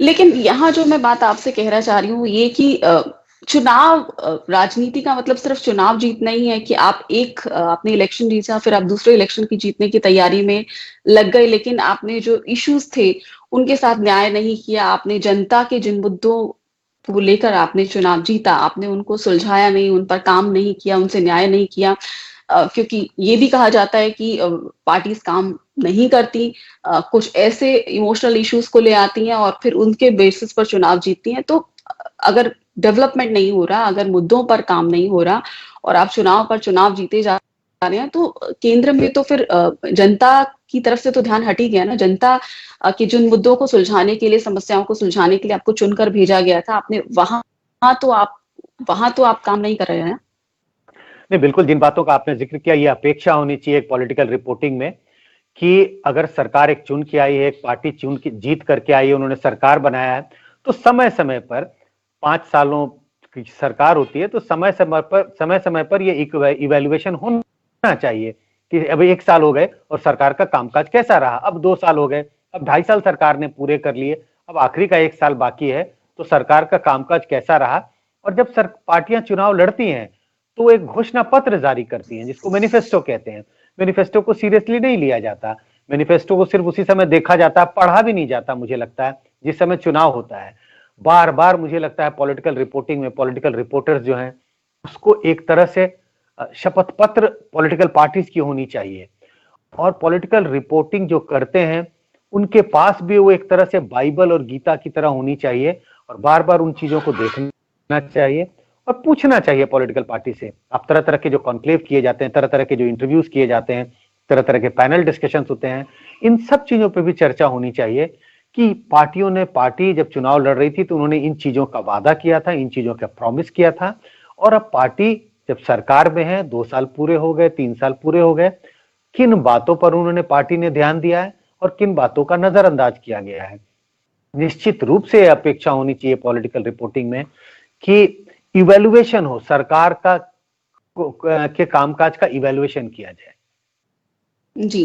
लेकिन यहाँ जो मैं बात आपसे कहना चाह रही हूँ ये कि चुनाव राजनीति का मतलब सिर्फ चुनाव जीतना ही है कि आप आपने इलेक्शन जीता, फिर आप दूसरे इलेक्शन की जीतने की तैयारी में लग गए, लेकिन आपने जो इश्यूज थे उनके साथ न्याय नहीं किया। आपने जनता के जिन मुद्दों को लेकर आपने चुनाव जीता, आपने उनको सुलझाया नहीं, उन पर काम नहीं किया, उनसे न्याय नहीं किया। क्योंकि ये भी कहा जाता है कि पार्टीज काम नहीं करती, कुछ ऐसे इमोशनल इश्यूज को ले आती हैं और फिर उनके बेसिस पर चुनाव जीतती हैं। तो अगर डेवलपमेंट नहीं हो रहा, अगर मुद्दों पर काम नहीं हो रहा और आप चुनाव पर चुनाव जीते जा रहे हैं, तो केंद्र में तो फिर जनता की तरफ से तो ध्यान हट ही गया ना। जनता के जिन मुद्दों को सुलझाने के लिए, समस्याओं को सुलझाने के लिए आपको चुनकर भेजा गया था, आपने वहां तो आप काम नहीं कर रहे हैं। नहीं, बिल्कुल जिन बातों का आपने जिक्र किया, ये अपेक्षा होनी चाहिए एक पॉलिटिकल रिपोर्टिंग में कि अगर सरकार एक चुन के आई है, एक पार्टी चुन के जीत करके आई है, उन्होंने सरकार बनाया है, तो समय समय पर 5 सालों की सरकार होती है, तो समय समय पर ये इवेल्युएशन होना चाहिए कि अभी 1 साल हो गए और सरकार का कामकाज कैसा रहा। अब 2 साल हो गए, अब 2.5 साल सरकार ने पूरे कर लिए, अब आखिरी का 1 साल बाकी है, तो सरकार का कामकाज कैसा रहा। और जब पार्टियां चुनाव लड़ती हैं तो एक घोषणा पत्र जारी करती हैं जिसको मैनिफेस्टो कहते हैं। मैनिफेस्टो को सीरियसली नहीं लिया जाता। मैनिफेस्टो को सिर्फ उसी समय देखा जाता है, पढ़ा भी नहीं जाता मुझे लगता है जिस समय चुनाव होता है। बार बार मुझे लगता है पॉलिटिकल रिपोर्टिंग में पॉलिटिकल रिपोर्टर्स जो हैं उसको एक तरह से शपथ पत्र पॉलिटिकल पार्टीज की होनी चाहिए। और पॉलिटिकल रिपोर्टिंग जो करते हैं उनके पास भी वो एक तरह से बाइबल और गीता की तरह होनी चाहिए और बार बार उन चीजों को देखना चाहिए और पूछना चाहिए पॉलिटिकल पार्टी से। आप तरह तरह के जो कॉन्क्लेव किए जाते हैं, तरह तरह के जो इंटरव्यूज किए जाते हैं, तरह तरह के पैनल डिस्कशंस होते हैं, इन सब चीजों पे भी चर्चा होनी चाहिए कि पार्टी जब चुनाव लड़ रही थी तो उन्होंने इन चीजों का वादा किया था, इन चीजों का प्रॉमिस किया था। और अब पार्टी जब सरकार में है, 2 साल पूरे हो गए, 3 साल पूरे हो गए, किन बातों पर उन्होंने पार्टी ने ध्यान दिया है और किन बातों का नजरअंदाज किया गया है। निश्चित रूप से अपेक्षा होनी चाहिए पॉलिटिकल रिपोर्टिंग में कि इवैल्यूएशन हो, सरकार का के कामकाज का इवैल्यूएशन किया जाए। जी।